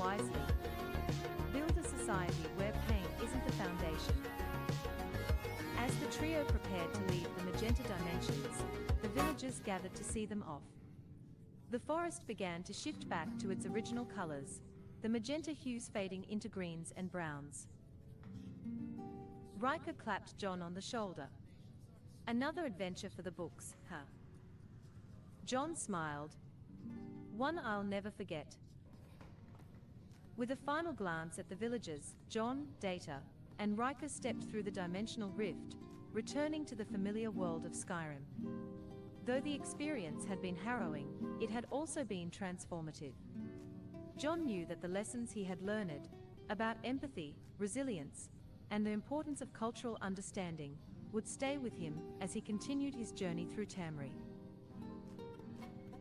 wisely. Build a society where pain isn't the foundation. As the trio prepared to leave the magenta dimensions, the villagers gathered to see them off. The forest began to shift back to its original colors, the magenta hues fading into greens and browns. Riker clapped John on the shoulder. "Another adventure for the books, huh?" John smiled. "One I'll never forget." With a final glance at the villagers, John, Data, and Riker stepped through the dimensional rift, returning to the familiar world of Skyrim. Though the experience had been harrowing, it had also been transformative. John knew that the lessons he had learned about empathy, resilience, and the importance of cultural understanding would stay with him as he continued his journey through Tamriel.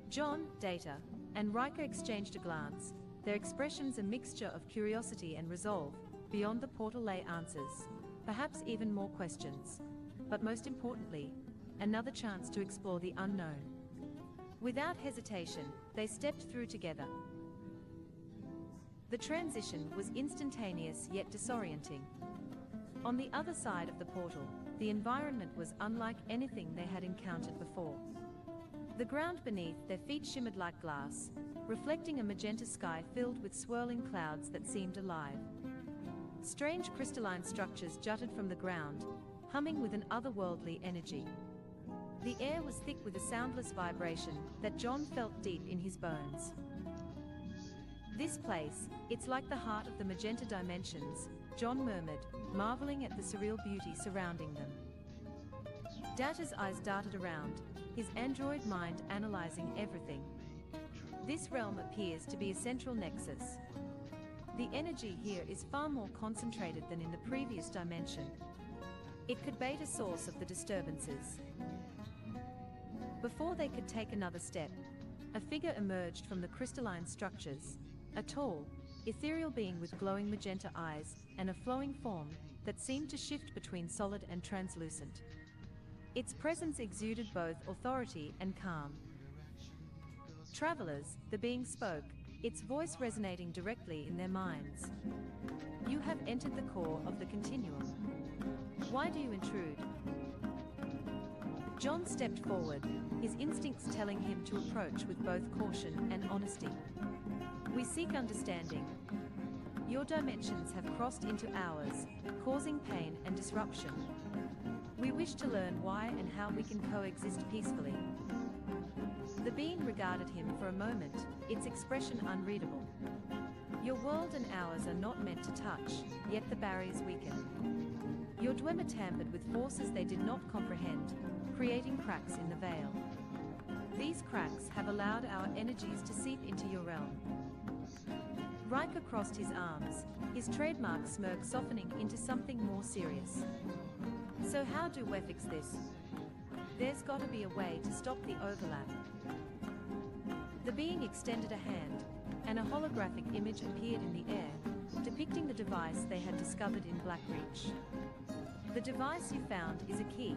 John, Data, and Riker exchanged a glance, their expressions a mixture of curiosity and resolve. Beyond the portal lay answers, perhaps even more questions, but most importantly, another chance to explore the unknown. Without hesitation, they stepped through together. The transition was instantaneous yet disorienting. On the other side of the portal, the environment was unlike anything they had encountered before. The ground beneath their feet shimmered like glass, reflecting a magenta sky filled with swirling clouds that seemed alive. Strange crystalline structures jutted from the ground, humming with an otherworldly energy. The air was thick with a soundless vibration that John felt deep in his bones. "This place, it's like the heart of the magenta dimensions," John murmured, marveling at the surreal beauty surrounding them. Data's eyes darted around, his android mind analyzing everything. "This realm appears to be a central nexus. The energy here is far more concentrated than in the previous dimension. It could be a source of the disturbances." Before they could take another step, a figure emerged from the crystalline structures, a tall, ethereal being with glowing magenta eyes and a flowing form that seemed to shift between solid and translucent. Its presence exuded both authority and calm. "Travelers," the being spoke, its voice resonating directly in their minds. "You have entered the core of the continuum. Why do you intrude?" John stepped forward, his instincts telling him to approach with both caution and honesty. "We seek understanding. Your dimensions have crossed into ours, causing pain and disruption. We wish to learn why and how we can coexist peacefully." The being regarded him for a moment, its expression unreadable. "Your world and ours are not meant to touch, yet the barriers weaken. Your Dwemer tampered with forces they did not comprehend, creating cracks in the veil. These cracks have allowed our energies to seep into your realm." Riker crossed his arms, his trademark smirk softening into something more serious. "So how do we fix this? There's got to be a way to stop the overlap." The being extended a hand, and a holographic image appeared in the air, depicting the device they had discovered in Blackreach. "The device you found is a key.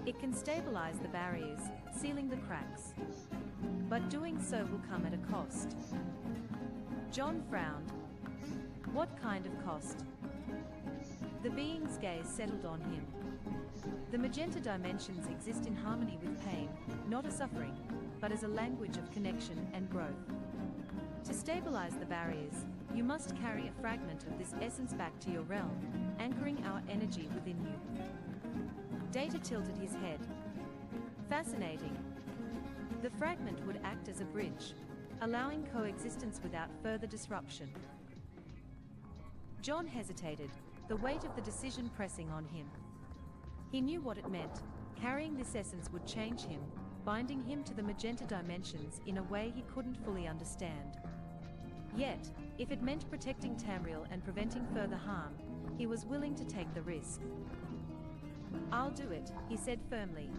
It can stabilize the barriers, sealing the cracks. But doing so will come at a cost." John frowned. "What kind of cost?" The being's gaze settled on him. "The magenta dimensions exist in harmony with pain, not as suffering, but as a language of connection and growth. To stabilize the barriers, you must carry a fragment of this essence back to your realm, anchoring our energy within you." Data tilted his head. "Fascinating. The fragment would act as a bridge, allowing coexistence without further disruption." John hesitated, the weight of the decision pressing on him. He knew what it meant. Carrying this essence would change him, binding him to the magenta dimensions in a way he couldn't fully understand. Yet, if it meant protecting Tamriel and preventing further harm, he was willing to take the risk. "I'll do it," he said firmly.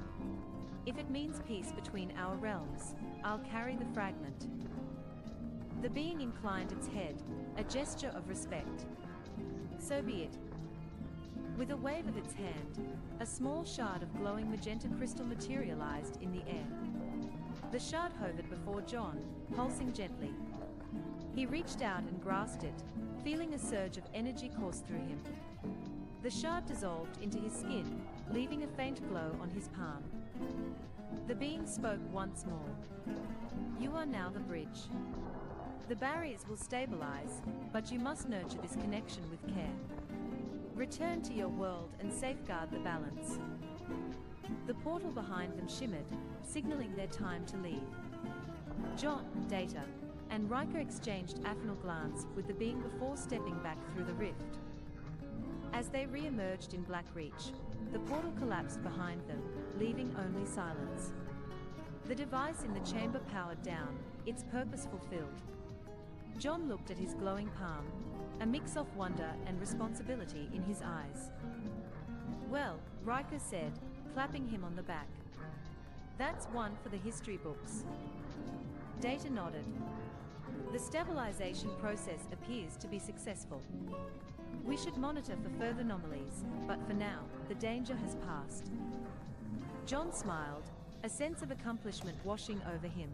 "If it means peace between our realms, I'll carry the fragment." The being inclined its head, a gesture of respect. "So be it." With a wave of its hand, a small shard of glowing magenta crystal materialized in the air. The shard hovered before John, pulsing gently. He reached out and grasped it, feeling a surge of energy course through him. The shard dissolved into his skin, leaving a faint glow on his palm. The being spoke once more. You are now the bridge. The barriers will stabilize, but you must nurture this connection with care. Return to your world and safeguard the balance. The portal behind them shimmered, signaling their time to leave. John, Data, and Riker exchanged a final glance with the being before stepping back through the rift. As they re-emerged in Blackreach, the portal collapsed behind them, leaving only silence. The device in the chamber powered down, its purpose fulfilled. John looked at his glowing palm, a mix of wonder and responsibility in his eyes. Well, Riker said, clapping him on the back. That's one for the history books. Data nodded. The stabilization process appears to be successful. We should monitor for further anomalies, but for now, the danger has passed. John smiled, a sense of accomplishment washing over him.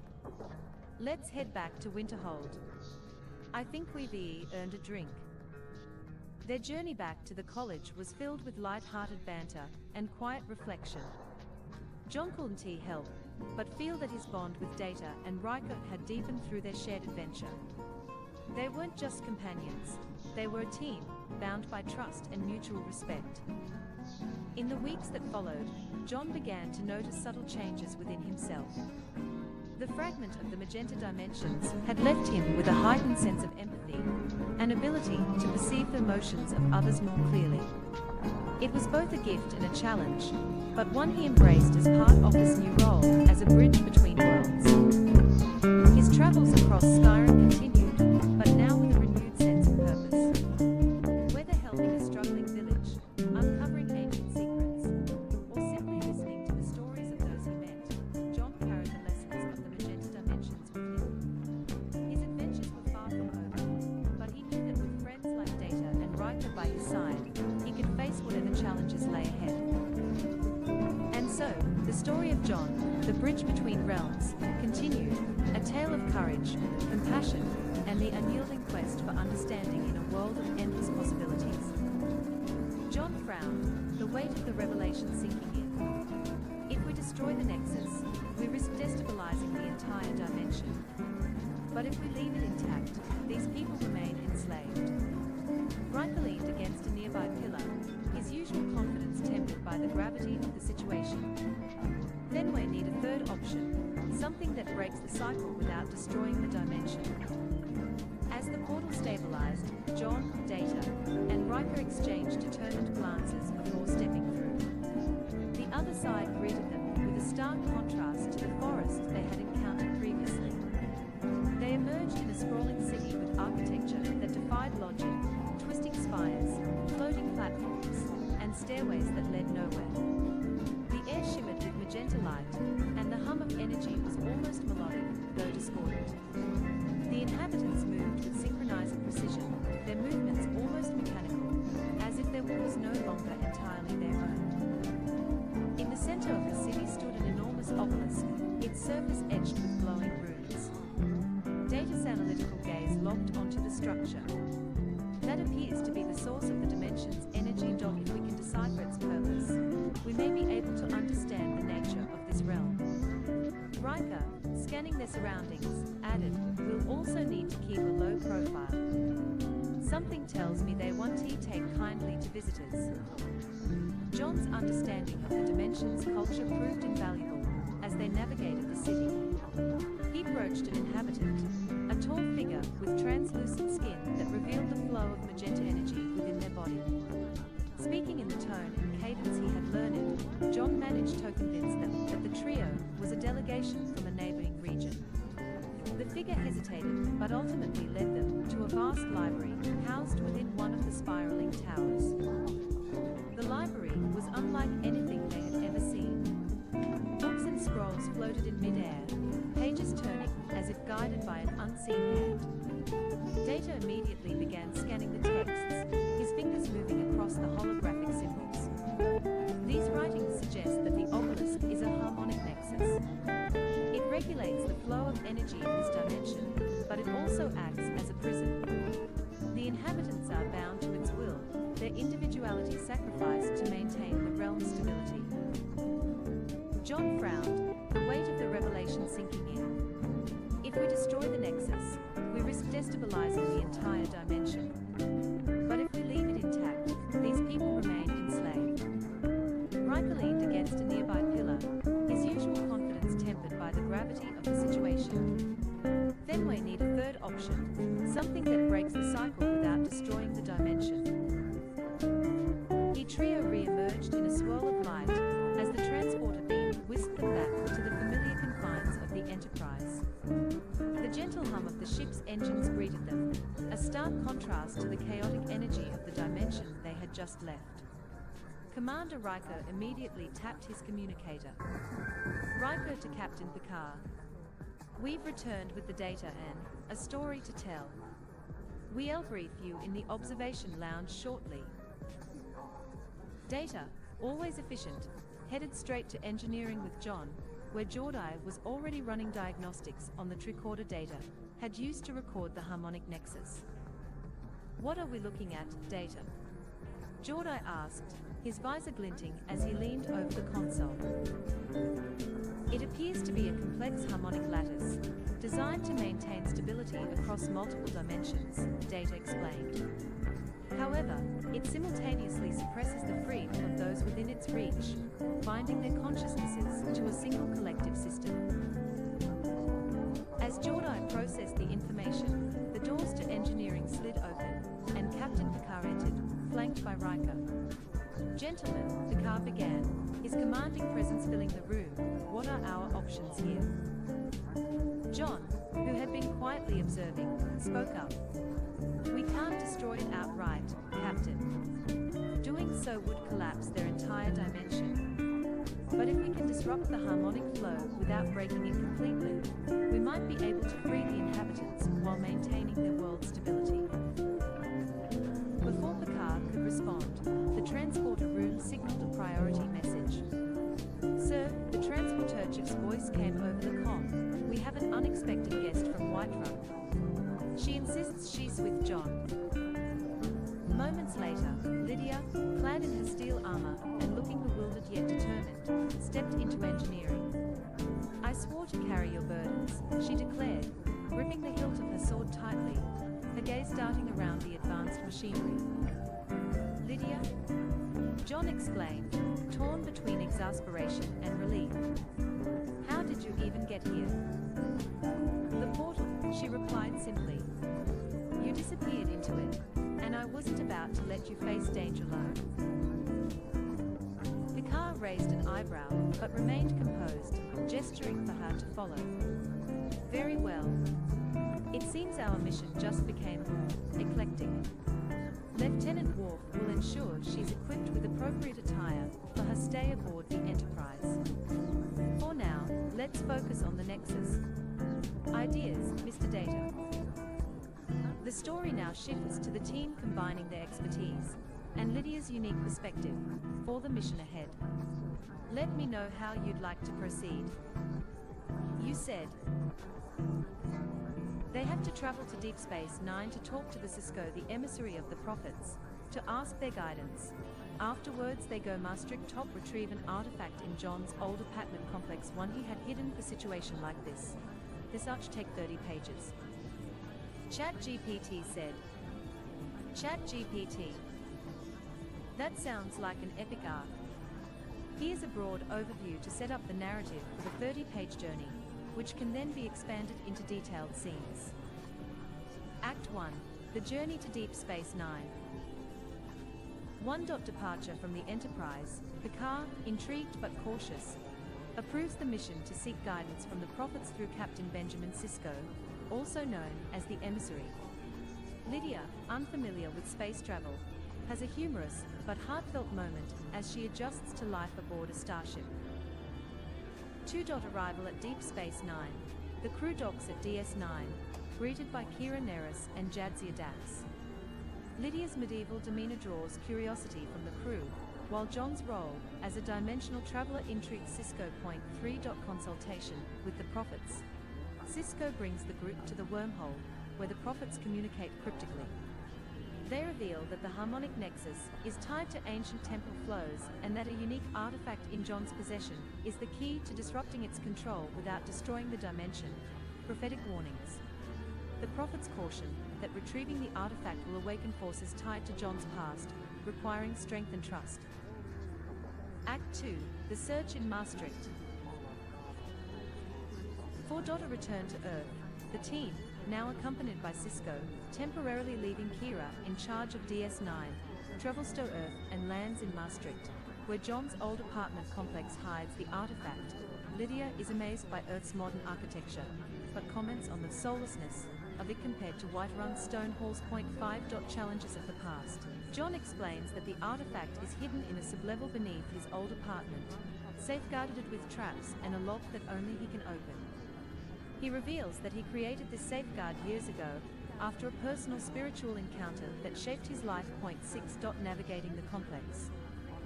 Let's head back to Winterhold. I think we've earned a drink. Their journey back to the college was filled with light-hearted banter and quiet reflection. John couldn't help but feel that his bond with Data and Riker had deepened through their shared adventure. They weren't just companions, they were a team, bound by trust and mutual respect. In the weeks that followed, John began to notice subtle changes within himself. The fragment of the magenta dimensions had left him with a heightened sense of empathy, an ability to perceive the emotions of others more clearly. It was both a gift and a challenge, but one he embraced as part of this new role as a bridge between worlds. His travels across Skyrim continued, but now with a renewed sense of purpose. Whether helping a struggling village, uncovering ancient secrets, or simply listening to the stories of those he met, John carried the lessons of the magenta dimensions with him. His adventures were far from over, but he knew that with friends like Data and Riker by his side, he could face whatever challenges lay ahead. And so, the story of John, the bridge between realms, continued, a tale of courage, compassion, and the unyielding quest for understanding in a world of endless possibilities. John frowned, the weight of the revelation sinking in. If we destroy the Nexus, we risk destabilizing the entire dimension. But if we leave it intact, these people remain enslaved. Riker leaned against a nearby pillar, his usual confidence tempered by the gravity of the situation. Then we need a third option, something that breaks the cycle without destroying the dimension. As the portal stabilized, John, Data, and Riker exchanged determined glances before stepping through. The other side greeted them with a stark contrast to the forest they had encountered previously. They emerged in a sprawling city with architecture that defied logic, twisting spires, floating platforms, and stairways that led nowhere. The air shimmered with magenta light, and the hum of energy was almost melodic, though discordant. The inhabitants moved with synchronizing precision, their movements almost mechanical, as if their will was no longer entirely their own. In the center of the city stood an enormous obelisk, its surface etched with glowing runes. Data's analytical gaze locked onto the structure. That appears to be the source of the dimension's energy. If we can decipher its purpose, we may be able to understand the nature of this realm. Riker, scanning their surroundings, added, we'll also need to keep a low profile. Something tells me they won't take kindly to visitors. John's understanding of the dimension's culture proved invaluable as they navigated the city. He approached an inhabitant, a tall figure with translucent skin that revealed the flow of magenta energy within their body. Speaking in the tone and cadence he had learned, John managed to convince them that the trio was a delegation from a neighboring region. The figure hesitated, but ultimately led them to a vast library housed within one of the spiraling towers. The library was unlike anything they had ever seen. Books and scrolls floated in midair, pages turning as if guided by an unseen hand. Data immediately began scanning the texts, his fingers moving across the holographic symbols. These writings suggest that the obelisk is a harmonic nexus. It regulates the flow of energy in this dimension, but it also acts as a prison. The inhabitants are bound to its will, their individuality sacrificed to maintain the realm's stability. John frowned, the weight of the revelation sinking in. If we destroy the Nexus, we risk destabilizing the entire dimension. But if we leave it intact, these people remain enslaved. Riker leaned against a nearby pillar, his usual confidence tempered by the gravity of the situation. Then we need a third option, something that breaks the cycle without destroying the dimension. Trio re-emerged in a swirl of light, as the transporter beam whisked them back to the familiar confines of the Enterprise. The gentle hum of the ship's engines greeted them, a stark contrast to the chaotic energy of the dimension they had just left. Commander Riker immediately tapped his communicator. Riker to Captain Picard. We've returned with the data and a story to tell. We'll brief you in the observation lounge shortly. Data, always efficient, headed straight to engineering with John, where Geordi was already running diagnostics on the tricorder Data had used to record the harmonic nexus. What are we looking at, Data? Geordi asked, his visor glinting as he leaned over the console. It appears to be a complex harmonic lattice, designed to maintain stability across multiple dimensions, Data explained. However, it simultaneously suppresses the freedom of those within its reach, binding their consciousnesses to a single collective system. As Geordi processed the information, the doors to engineering slid open, and Captain Picard entered, flanked by Riker. Gentlemen, Picard began, his commanding presence filling the room. What are our options here? John, who had been quietly observing, spoke up. We can't destroy it outright, Captain. Doing so would collapse their entire dimension. But if we can disrupt the harmonic flow without breaking it completely, we might be able to free the inhabitants while maintaining their world's stability. Before Picard could respond, the transporter room signaled a priority message. Sir, the transporter chief's voice came over the comm. We have an unexpected guest from Whiterun. She insists she's with John. Moments later, Lydia, clad in her steel armor and looking bewildered yet determined, stepped into engineering. I swore to carry your burdens, she declared, gripping the hilt of her sword tightly, her gaze darting around the advanced machinery. Lydia? John exclaimed, torn between exasperation and relief. How did you even get here? The portal, she replied simply. You disappeared into it, and I wasn't about to let you face danger alone. Picard raised an eyebrow, but remained composed, gesturing for her to follow. Very well. It seems our mission just became more eclectic. Lieutenant Worf will ensure she's equipped with appropriate attire for her stay aboard the Enterprise. For now, let's focus on the Nexus. Ideas, Mr. Data. The story now shifts to the team combining their expertise and Lydia's unique perspective for the mission ahead. Let me know how you'd like to proceed. You said they have to travel to Deep Space Nine to talk to the Cisco, the emissary of the Prophets, to ask their guidance. Afterwards, they go Maastricht top retrieve an artifact in John's old apartment complex, one he had hidden for situation like this. This arch take 30 pages. ChatGPT said. ChatGPT. That sounds like an epic arc. Here's a broad overview to set up the narrative for the 30-page journey, which can then be expanded into detailed scenes. Act 1. The journey to Deep Space Nine. 1. Departure from the Enterprise. Picard, intrigued but cautious, approves the mission to seek guidance from the Prophets through Captain Benjamin Sisko, also known as the Emissary. Lydia, unfamiliar with space travel, has a humorous but heartfelt moment as she adjusts to life aboard a starship. 2. Arrival at Deep Space Nine. The crew docks at DS9, greeted by Kira Nerys and Jadzia Dax. Lydia's medieval demeanor draws curiosity from the crew, while John's role as a dimensional traveler intrigues Sisko. 3. Consultation with the Prophets. Sisko brings the group to the wormhole, where the prophets communicate cryptically. They reveal that the harmonic nexus is tied to ancient temple flows and that a unique artifact in John's possession is the key to disrupting its control without destroying the dimension. Prophetic warnings. The prophets caution that retrieving the artifact will awaken forces tied to John's past, requiring strength and trust. Act 2. The Search in Maastricht. For Dota return to Earth, the team, now accompanied by Sisko, temporarily leaving Kira in charge of DS9, travels to Earth and lands in Maastricht, where John's old apartment complex hides the artifact. Lydia is amazed by Earth's modern architecture, but comments on the soullessness of it compared to Whiterun's stone halls. 5. Challenges of the past. John explains that the artifact is hidden in a sublevel beneath his old apartment, safeguarded with traps and a lock that only he can open. He reveals that he created this safeguard years ago, after a personal spiritual encounter that shaped his life. 6. Navigating the complex.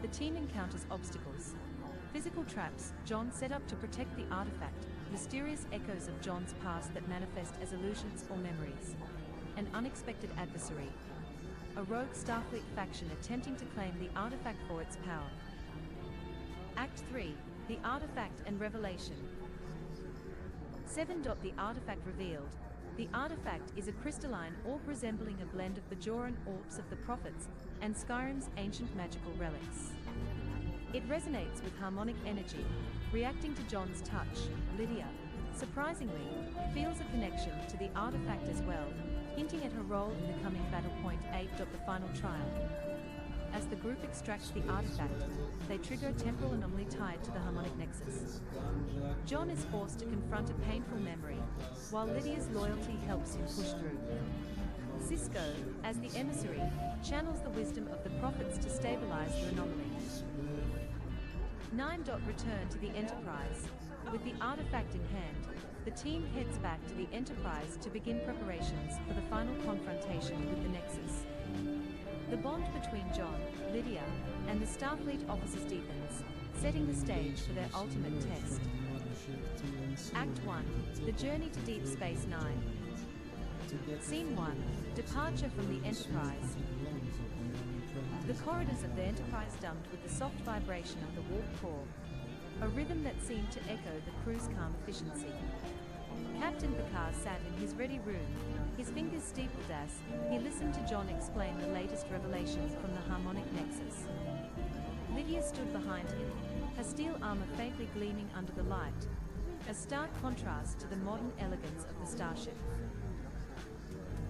The team encounters obstacles. Physical traps John set up to protect the artifact, mysterious echoes of John's past that manifest as illusions or memories. An unexpected adversary. A rogue Starfleet faction attempting to claim the artifact for its power. Act 3. The Artifact and Revelation. 7. The artifact revealed. The artifact is a crystalline orb resembling a blend of Bajoran orbs of the prophets and Skyrim's ancient magical relics. It resonates with harmonic energy, reacting to John's touch. Lydia, surprisingly, feels a connection to the artifact as well, hinting at her role in the coming battle. 8. The final trial. As the group extracts the artifact, they trigger a temporal anomaly tied to the harmonic nexus. John is forced to confront a painful memory, while Lydia's loyalty helps him push through. Sisko, as the emissary, channels the wisdom of the prophets to stabilize the anomaly. 9. Return to the Enterprise. With the artifact in hand, the team heads back to the Enterprise to begin preparations for the final confrontation with the Nexus. The bond between John, Lydia, and the Starfleet officers deepens, setting the stage for their ultimate test. Act 1. The Journey to Deep Space Nine. Scene 1. Departure from the Enterprise. The corridors of the Enterprise dumped with the soft vibration of the warp core, a rhythm that seemed to echo the crew's calm efficiency. Captain Picard sat in his ready room, his fingers steepled as he listened to John explain the latest revelations from the harmonic nexus. Lydia stood behind him, her steel armor faintly gleaming under the light, a stark contrast to the modern elegance of the starship.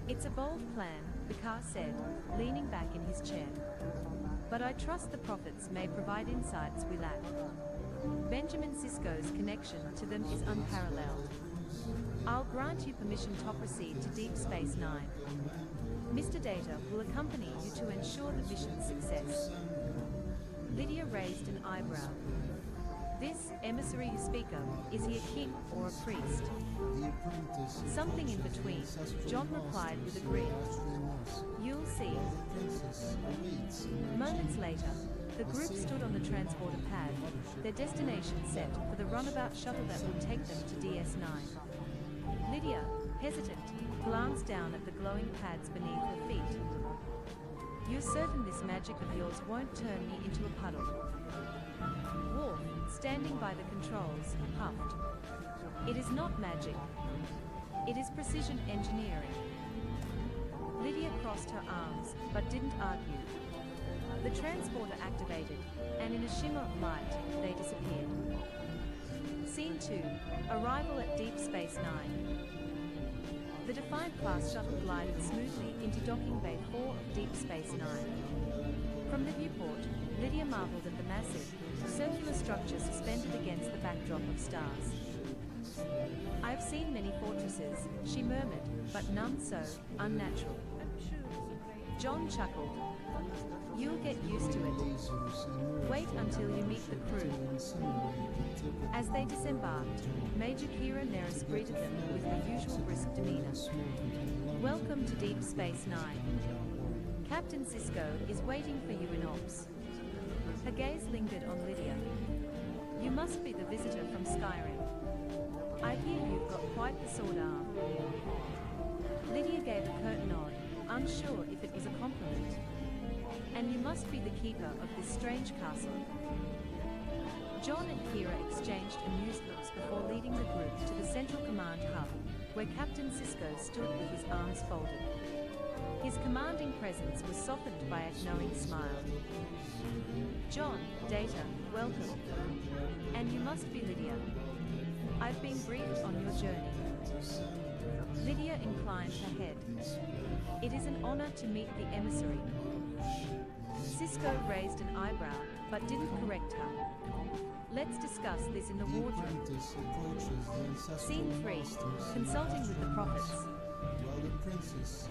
"It's a bold plan," Picard said, leaning back in his chair. "But I trust the prophets may provide insights we lack." Benjamin Sisko's connection to them is unparalleled. "I'll grant you permission to proceed to Deep Space Nine. Mr. Data will accompany you to ensure the mission's success." Lydia raised an eyebrow. "This emissary you speak of, is he a king or a priest?" "Something in between," John replied with a grin. "You'll see." Moments later, the group stood on the transporter pad, their destination set for the runabout shuttle that would take them to DS9. Lydia, hesitant, glanced down at the glowing pads beneath her feet. "You're certain this magic of yours won't turn me into a puddle?" Worf, standing by the controls, huffed. "It is not magic. It is precision engineering." Lydia crossed her arms, but didn't argue. The transporter activated, and in a shimmer of light, they disappeared. Scene 2. Arrival at Deep Space Nine. The Defiant-class shuttle glided smoothly into Docking Bay 4 of Deep Space Nine. From the viewport, Lydia marveled at the massive, circular structure suspended against the backdrop of stars. "I've seen many fortresses," she murmured, "but none so unnatural." John chuckled. "You'll get used to it. Wait until you meet the crew." As they disembarked, Major Kira Nerys greeted them with her usual brisk demeanor. "Welcome to Deep Space Nine. Captain Sisko is waiting for you in ops." Her gaze lingered on Lydia. "You must be the visitor from Skyrim. I hear you've got quite the sword arm." Lydia gave a curt nod, unsure if it was a compliment. And you must be the keeper of this strange castle. John and Kira exchanged amused looks before leading the group to the central command hub, where Captain Sisko stood with his arms folded. His commanding presence was softened by a knowing smile. John, Data, welcome. And you must be Lydia. I've been briefed on your journey. Lydia inclined her head. It is an honor to meet the emissary. Sisko raised an eyebrow, but didn't correct her. Let's discuss this in the wardroom. Scene 3. Consulting with the prophets.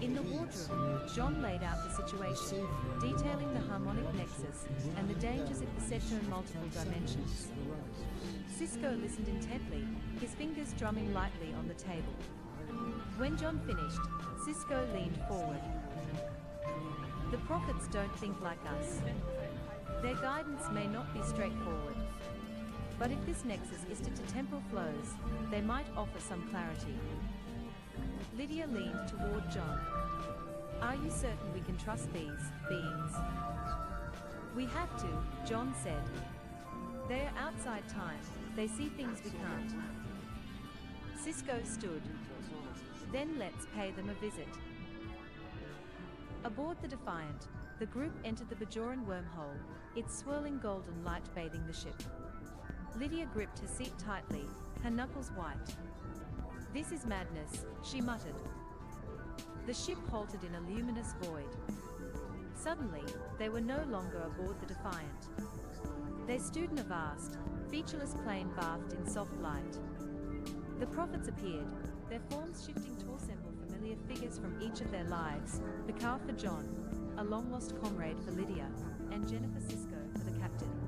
In the wardroom, John laid out the situation, detailing the harmonic nexus and the dangers it beset in multiple dimensions. Sisko listened intently, his fingers drumming lightly on the table. When John finished, Sisko leaned forward. The prophets don't think like us. Their guidance may not be straightforward. But if this nexus is to temporal flows, they might offer some clarity. Lydia leaned toward John. Are you certain we can trust these beings? We have to, John said. They are outside time, they see things we can't. Sisko stood. Then let's pay them a visit. Aboard the Defiant, the group entered the Bajoran wormhole, its swirling golden light bathing the ship. Lydia gripped her seat tightly, her knuckles white. This is madness, she muttered. The ship halted in a luminous void. Suddenly, they were no longer aboard the Defiant. They stood in a vast, featureless plain bathed in soft light. The prophets appeared, their forms shifting to resemble familiar figures from each of their lives, Picard for John, a long-lost comrade for Lydia, and Jennifer Sisko for the captain.